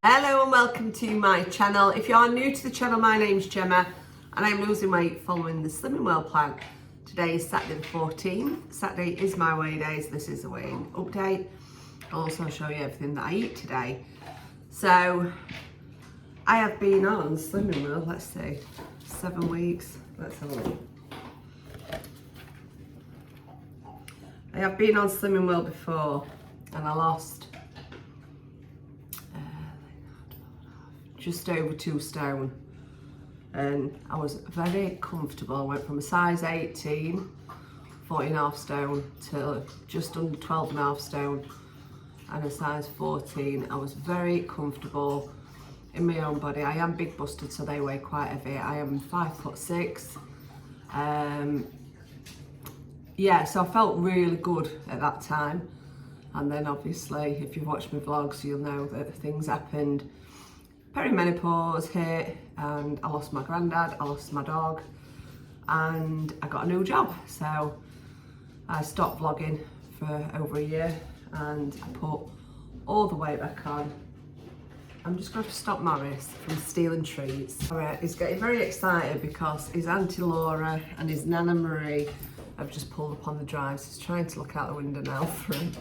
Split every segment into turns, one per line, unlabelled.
Hello and welcome to my channel. If you are new to the channel, my name's Gemma and I'm losing weight following the Slimming World plan. Today is Saturday the 14th. Saturday is my weigh day, so this is the weighing update. I'll also show you everything that I eat today. So I have been on Slimming World, let's see, 7 weeks. Let's have a look. I have been on Slimming World before and I lost just over 2 stone, and I was very comfortable. I went from a size 18, 14.5 stone, to just under 12.5 stone, and a size 14. I was very comfortable in my own body. I am big busted, so they weigh quite heavy. I am 5'6". Yeah, so I felt really good at that time. And then obviously, if you've watched my vlogs, you'll know that things happened. Perimenopause hit and I lost my granddad, I lost my dog, and I got a new job. So I stopped vlogging for over a year and I put all the weight back on. I'm just going to stop Morris from stealing treats. Alright, he's getting very excited because his Auntie Laura and his Nana Marie have just pulled up on the drive. So he's trying to look out the window now for him.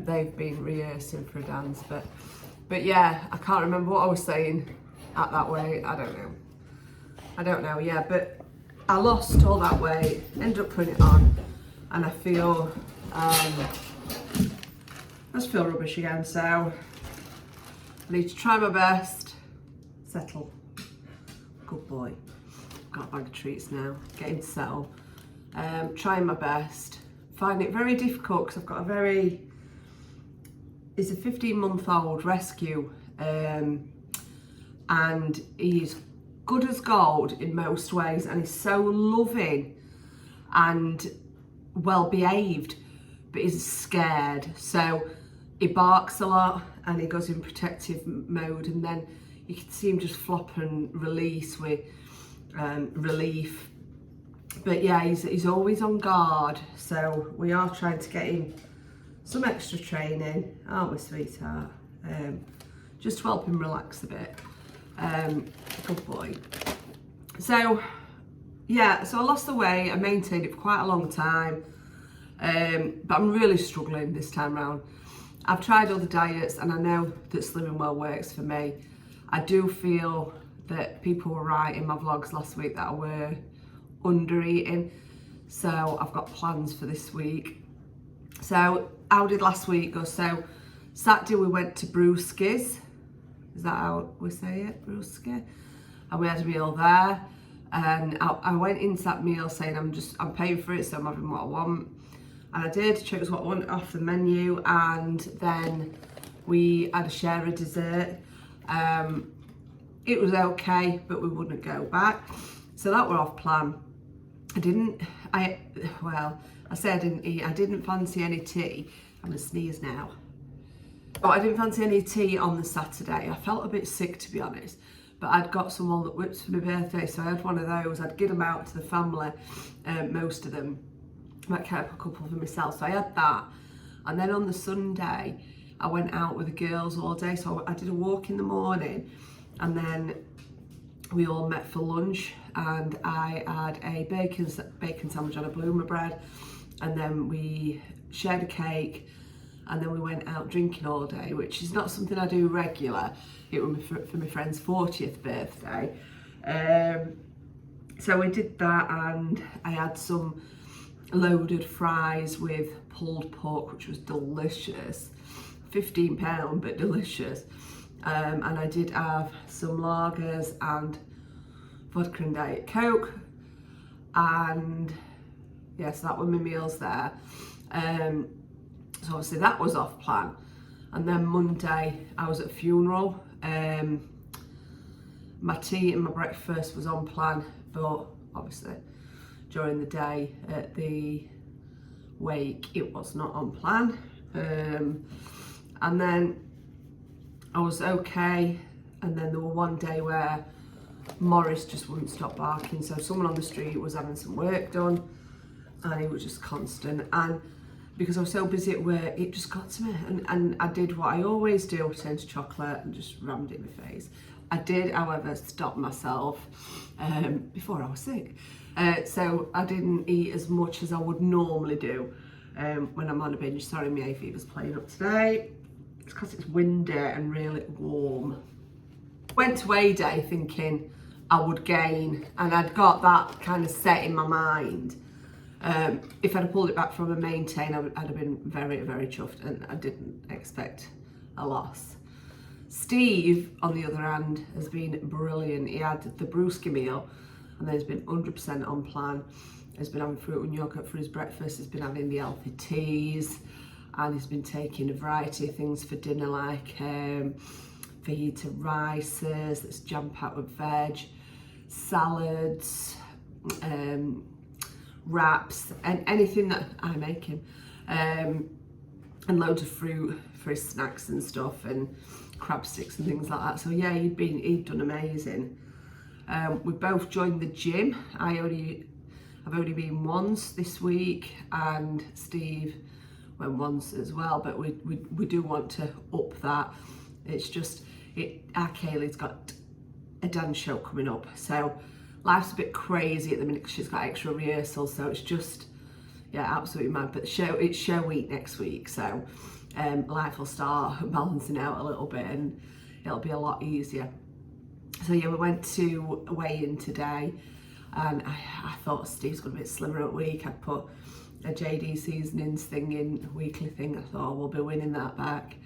They've been rehearsing for a dance, but yeah, I can't remember what I was saying at that weight. I don't know, yeah, but I lost all that weight, ended up putting it on, and I feel, I just feel rubbish again, so I need to try my best. Settle. Good boy. Got a bag of treats now, getting to settle. Trying my best. Find it very difficult because I've got he's a 15-month-old rescue, and he's good as gold in most ways, and he's so loving and well behaved, but he's scared, so he barks a lot and he goes in protective mode, and then you can see him just flop and release with relief. But yeah, he's always on guard, so we are trying to get him some extra training, aren't we, sweetheart? Just to help him relax a bit. Good boy. So yeah, so I lost the weight. I maintained it for quite a long time, but I'm really struggling this time around. I've tried other diets and I know that Slimming Well works for me. I do feel that people were right in my vlogs last week that I were under eating, so I've got plans for this week. So how did last week go? So Saturday we went to Brewski's, is that how we say it, Brewski? And we had a meal there, and I went into that meal saying I'm paying for it, so I'm having what I want, and I did. Chose what I wanted off the menu, and then we had a share of dessert. It was okay, but we wouldn't go back, so that were off plan. I say I didn't eat. I didn't fancy any tea. I'm gonna sneeze now. But I didn't fancy any tea on the Saturday. I felt a bit sick, to be honest, but I'd got some walnut whips for my birthday, so I had one of those. I'd give them out to the family, most of them. I might keep a couple for myself, so I had that. And then on the Sunday, I went out with the girls all day, so I did a walk in the morning, and then we all met for lunch, and I had a bacon sandwich on a bloomer bread, and then we shared a cake, and then we went out drinking all day, which is not something I do regular. It was for my friend's 40th birthday. So we did that, and I had some loaded fries with pulled pork, which was delicious. £15, but delicious. And I did have some lagers and vodka and Diet Coke, and yes, that were my meals there. So obviously that was off plan. And then Monday I was at a funeral. My tea and my breakfast was on plan, but obviously during the day at the wake it was not on plan. And then I was okay, and then there was one day where Morris just wouldn't stop barking, so someone on the street was having some work done and he was just constant. And because I was so busy at work, it just got to me, and I did what I always do, I turned to chocolate and just rammed it in my face. I did, however, stop myself before I was sick. So I didn't eat as much as I would normally do when I'm on a binge. Sorry, my hay fever's playing up today. It's because it's windy and really warm. Went to A Day thinking I would gain, and I'd got that kind of set in my mind. If I'd have pulled it back from a maintain, I'd have been very, very chuffed, and I didn't expect a loss. Steve, on the other hand, has been brilliant. He had the brewski meal, and then he's been 100% on plan. He's been having fruit and yogurt for his breakfast, he's been having the healthy teas, and he's been taking a variety of things for dinner, like fajita rices that's jam-packed with veg, salads, wraps, and anything that I make him, and loads of fruit for his snacks and stuff, and crab sticks and things like that. So yeah, he'd done amazing. We both joined the gym. I've only been once this week, and Steve went once as well, but we do want to up that. It's just our Kaylee's got a dance show coming up, so life's a bit crazy at the minute because she's got extra rehearsals, so it's just, yeah, absolutely mad. But it's show week next week, so life will start balancing out a little bit and it'll be a lot easier. So yeah, we went to weigh-in today, and I thought Steve's got a bit slimmer at week. I'd put a JD seasonings thing in, a weekly thing. I thought, we'll be winning that back.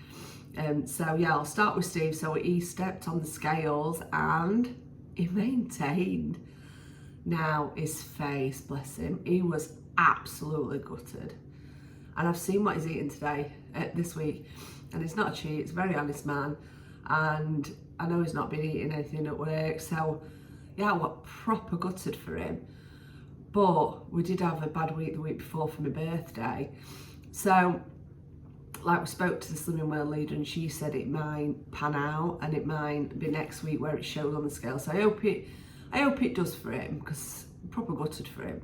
So yeah, I'll start with Steve. So he stepped on the scales and he maintained. Now his face, bless him, he was absolutely gutted. And I've seen what he's eating today, this week, and it's not a cheat, it's a very honest man, and I know he's not been eating anything at work, so yeah, I got proper gutted for him. But we did have a bad week the week before for my birthday, so like, we spoke to the Slimming World leader, and she said it might pan out and it might be next week where it shows on the scale. So I hope it does for him, because I'm proper gutted for him.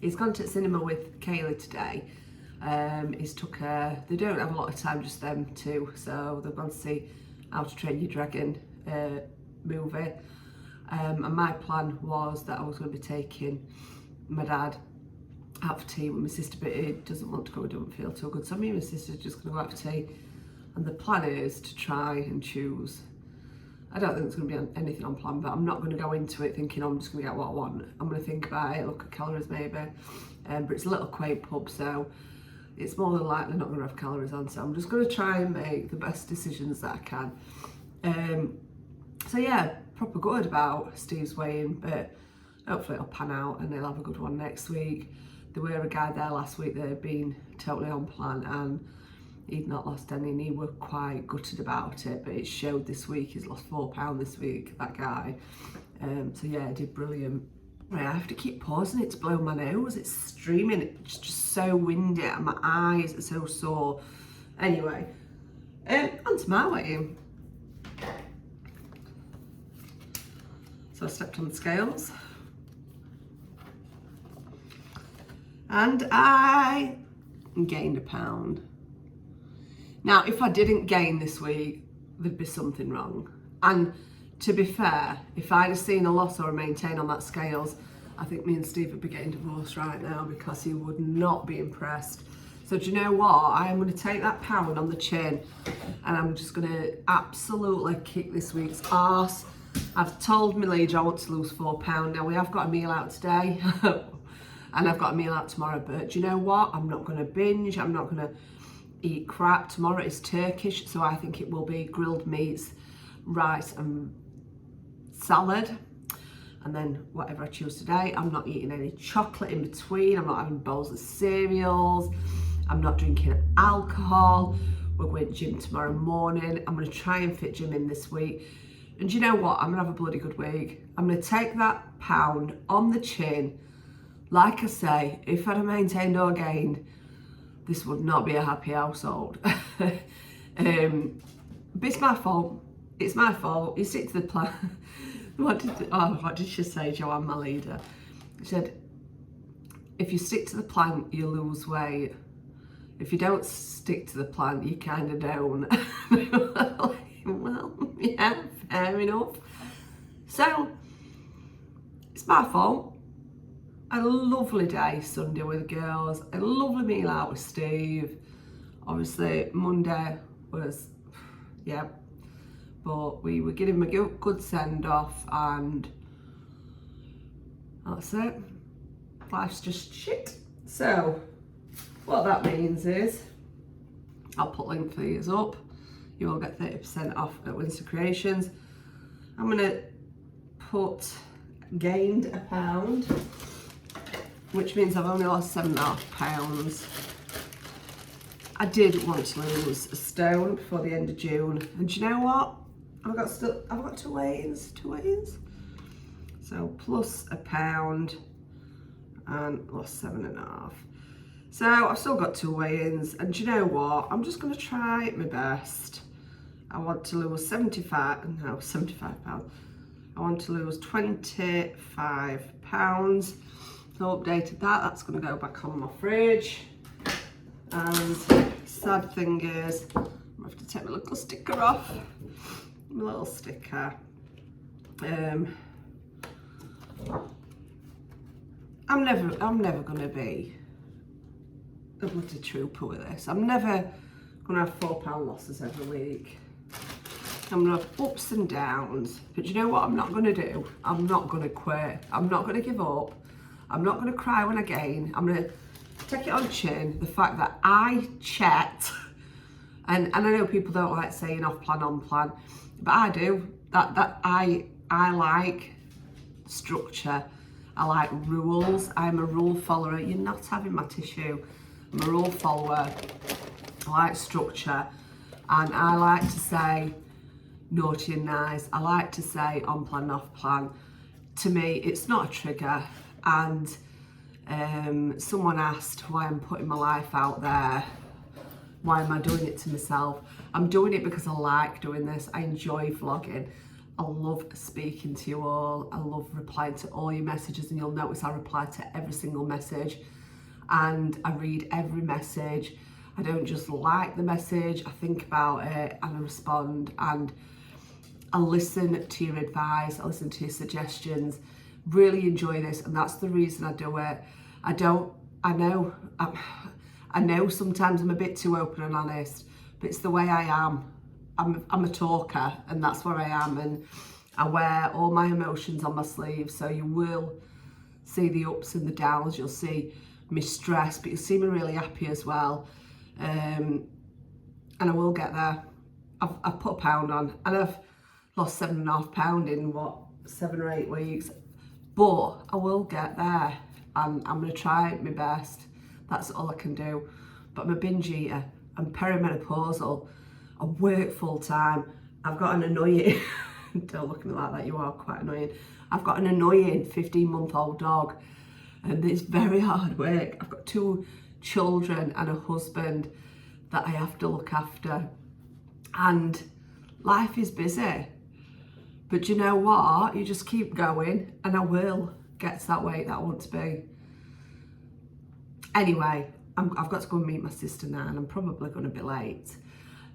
He's gone to the cinema with Kaylee today. He's took her, they don't have a lot of time, just them two, so they've gone to see How to Train Your Dragon movie. And my plan was that I was going to be taking my dad out for tea with my sister, but he doesn't want to go, he doesn't feel too good, so me and my sister are just going to go out for tea, and the plan is to try and choose. I don't think there's going to be anything on plan, but I'm not going to go into it thinking, oh, I'm just going to get what I want. I'm going to think about it, look at calories maybe, but it's a little quaint pub, so it's more than likely not going to have calories on, so I'm just going to try and make the best decisions that I can. So yeah, proper good about Steve's weighing, but hopefully it'll pan out and he'll have a good one next week. There were a guy there last week that had been totally on plan and he'd not lost any, and he were quite gutted about it, but it showed this week. He's lost £4 this week, that guy. So yeah, he did brilliant. Right, I have to keep pausing it to blow my nose. It's streaming, it's just so windy and my eyes are so sore. Anyway, on to my weighing. So I stepped on the scales and I gained £1. Now, if I didn't gain this week, there'd be something wrong. And to be fair, if I'd have seen a loss or a maintain on that scales, I think me and Steve would be getting divorced right now, because he would not be impressed. So do you know what? I am going to take that £1 on the chin and I'm just going to absolutely kick this week's arse. I've told my leader I want to lose £4. Now, we have got a meal out today and I've got a meal out tomorrow, but do you know what? I'm not going to binge. I'm not going to eat crap. Tomorrow is Turkish, so I think it will be grilled meats, rice and salad, and then whatever I choose today. I'm not eating any chocolate in between. I'm not having bowls of cereals. I'm not drinking alcohol. We're going to gym tomorrow morning. I'm going to try and fit gym in this week. And do you know what? I'm going to have a bloody good week. I'm going to take that £1 on the chin. Like I say, if I'd have maintained or gained, this would not be a happy household. But it's my fault. It's my fault. You stick to the plan. What did she say, Joanne, my leader? She said, if you stick to the plan, you lose weight. if you don't stick to the plan, you kind of don't. Well, yeah, fair enough. So, it's my fault. A lovely day Sunday with the girls, a lovely meal out with Steve. Obviously, Monday was, yeah, but we were giving him a good send off, and that's it. Life's just shit. So, what that means is, I'll put link for these up. You will get 30% off at Windsor Creations. I'm gonna put gained a pound, which means I've only lost 7.5 pounds. I did want to lose a stone before the end of June, and do you know what? I've got two weigh-ins. So plus a pound and lost 7.5. So I've still got 2 weigh-ins, and do you know what? I'm just going to try my best. I want to lose 75 pounds. I want to lose 25 pounds. So updated that. That's going to go back on my fridge. And sad thing is, I have to take my little sticker off. My little sticker. I'm never gonna be a bloody trooper with this. I'm never gonna have £4 losses every week. I'm gonna have ups and downs. But you know what I'm not gonna do? I'm not gonna quit. I'm not gonna give up. I'm not gonna cry when I gain. I'm gonna take it on chin, the fact that I checked, and I know people don't like saying off plan, on plan, but I do. That I like structure. I like rules. I'm a rule follower. You're not having my tissue. I'm a rule follower. I like structure, and I like to say naughty and nice. I like to say on plan, off plan. To me, it's not a trigger. And someone asked why I'm putting my life out there. Why am I doing it to myself? I'm doing it because I like doing this. I enjoy vlogging. I love speaking to you all. I love replying to all your messages, and you'll notice I reply to every single message, and I read every message. I don't just like the message, I think about it and I respond, and I listen to your advice, I listen to your suggestions. Really enjoy this, and that's the reason I do it. I know sometimes I'm a bit too open and honest, but it's the way I am. I'm a talker, and that's where I am, and I wear all my emotions on my sleeve. So you will see the ups and the downs, you'll see me stressed, but you'll see me really happy as well. And I will get there. I've put a pound on, and I've lost 7.5 pounds in 7 or 8 weeks, but I will get there, and I'm going to try my best. That's all I can do. But I'm a binge eater, I'm perimenopausal, I work full time, I've got an annoying, don't look at me like that, you are quite annoying. I've got an annoying 15-month-old dog, and it's very hard work. I've got 2 children and a husband that I have to look after, and life is busy. But you know what? You just keep going, and I will get to that weight that I want to be. Anyway, I've got to go and meet my sister now, and I'm probably going to be late.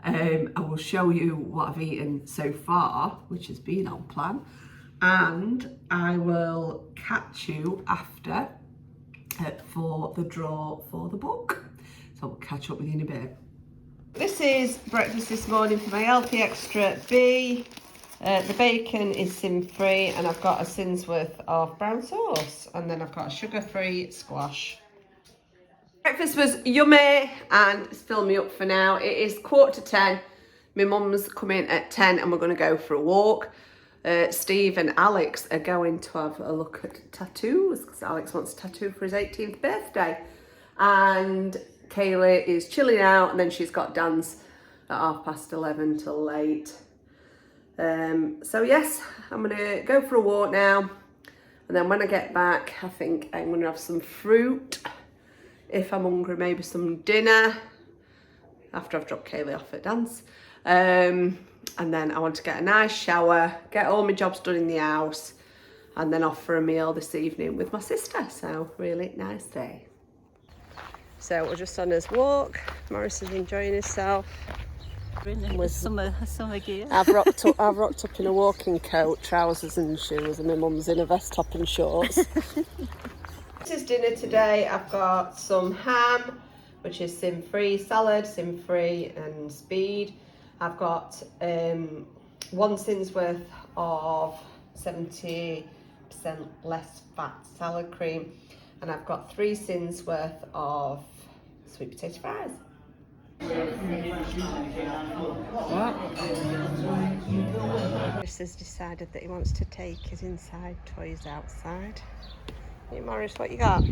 I will show you what I've eaten so far, which has been on plan, and I will catch you after for the draw for the book. So I'll catch up with you in a bit. This is breakfast this morning for my Healthy Extra B. The bacon is sin-free, and I've got a sin's worth of brown sauce, and then I've got a sugar-free squash. Breakfast was yummy, and it's filled me up for now. It is 9:45. My mum's coming at 10, and we're going to go for a walk. Steve and Alex are going to have a look at tattoos, because Alex wants a tattoo for his 18th birthday. And Kaylee is chilling out, and then she's got dance at 11:30 till late. So yes, I'm going to go for a walk now. And then when I get back, I think I'm going to have some fruit. If I'm hungry, maybe some dinner after I've dropped Kaylee off at dance. And then I want to get a nice shower, get all my jobs done in the house, and then off for a meal this evening with my sister. So really nice day.
So we're just on his walk. Morris is enjoying himself.
With summer gear.
I've rocked up in a walking coat, trousers and shoes, and my mum's in a vest top and shorts. This is dinner today. I've got some ham, which is sin-free salad, sin-free and speed. I've got 1 sin's worth of 70% less fat salad cream, and I've got 3 sin's worth of sweet potato fries. Morris has decided that he wants to take his inside toys outside. Hey Morris, what you got?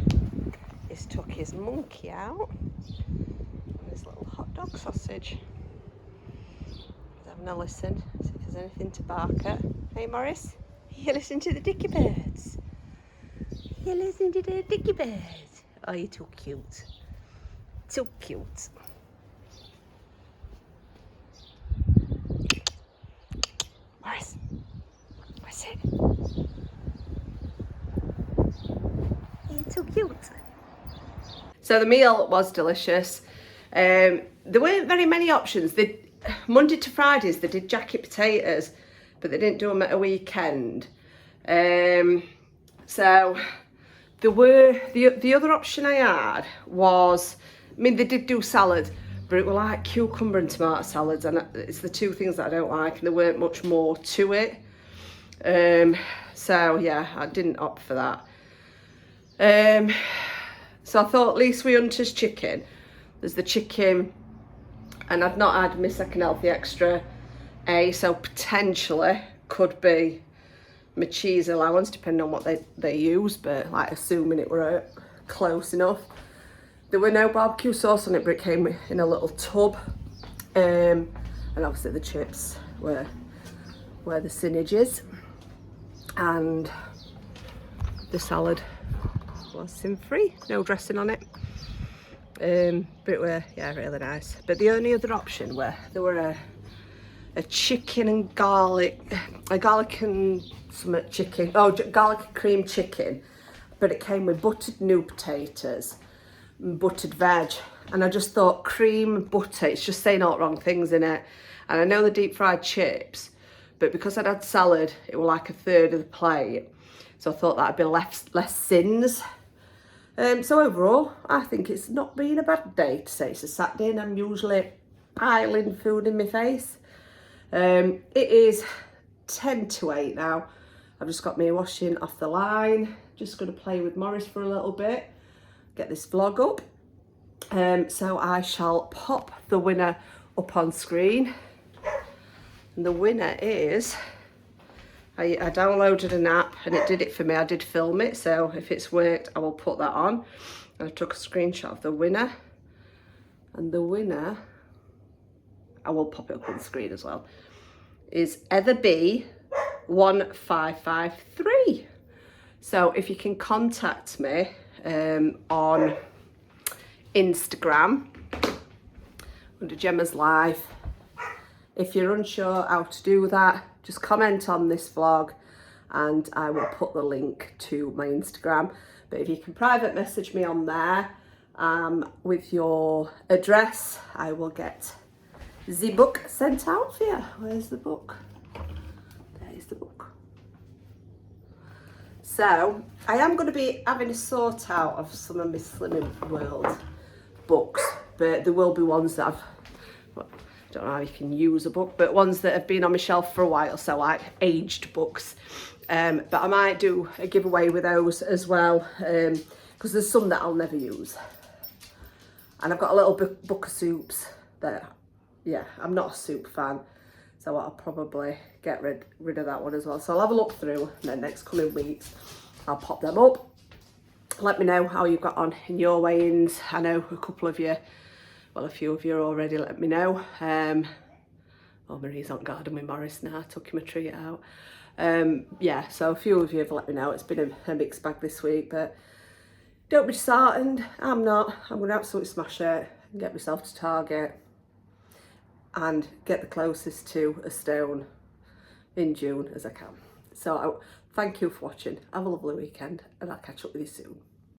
He's took his monkey out and his little hot dog sausage. He's having a listen, see if there's anything to bark at. Hey Morris, you listen to the dicky birds? You listen to the dicky birds? Oh, you're too cute. Too cute. Morris, what's it? You're too cute. So the meal was delicious. There weren't very many options. Monday to Fridays they did jacket potatoes, but they didn't do them at a weekend. So there were the other option I had was, I mean, they did do salad, but it were like cucumber and tomato salads, and it's the 2 things that I don't like, and there weren't much more to it. So yeah, I didn't opt for that. So I thought, at least we Hunter's chicken. There's the chicken, and I've not had my second healthy extra so potentially could be my cheese allowance, depending on what they use, but like assuming it were close enough. There were no barbecue sauce on it, but it came in a little tub. And obviously the chips were the synergies. And the salad was sin-free, no dressing on it. But it were, yeah, really nice. But the only other option there were a chicken and garlic, a garlic and some chicken, garlic and cream chicken. But it came with buttered new potatoes, buttered veg, and I just thought cream, butter, it's just saying all the wrong things in it. And I know the deep fried chips, but because I'd had salad, it was like a third of the plate, so I thought that'd be less sins. So overall, I think it's not been a bad day to say it's a Saturday, and I'm usually piling food in my face. It is 10 to 8 now. I've just got my washing off the line, just going to play with Morris for a little bit, get this vlog up. So I shall pop the winner up on screen, and the winner is, I downloaded an app and it did it for me. I did film it, so if it's worked I will put that on. And I took a screenshot of the winner, and the winner, I will pop it up on the screen as well, is Heather B 1553. So if you can contact me on Instagram under Gemma's Life. If you're unsure how to do that, just comment on this vlog and I will put the link to my Instagram. But if you can private message me on there with your address, I will get the book sent out for you. Where's the book? There's the book. So I am going to be having a sort out of some of my Slimming World books, but there will be ones that I don't know how you can use a book, but ones that have been on my shelf for a while, so like aged books. But I might do a giveaway with those as well, because there's some that I'll never use. And I've got a little book of soups that, yeah, I'm not a soup fan, so I'll probably get rid of that one as well. So I'll have a look through, and then next coming weeks I'll pop them up. Let me know how you got on in your weigh-ins. I know a couple of you, well, a few of you already let me know. Oh, Marie's on garden with Morris now, I took him a treat out. Yeah, so a few of you have let me know. It's been a mixed bag this week, but don't be disheartened. I'm not. I'm going to absolutely smash it and get myself to Target and get the closest to a stone in June as I can. So thank you for watching. Have a lovely weekend, and I'll catch up with you soon.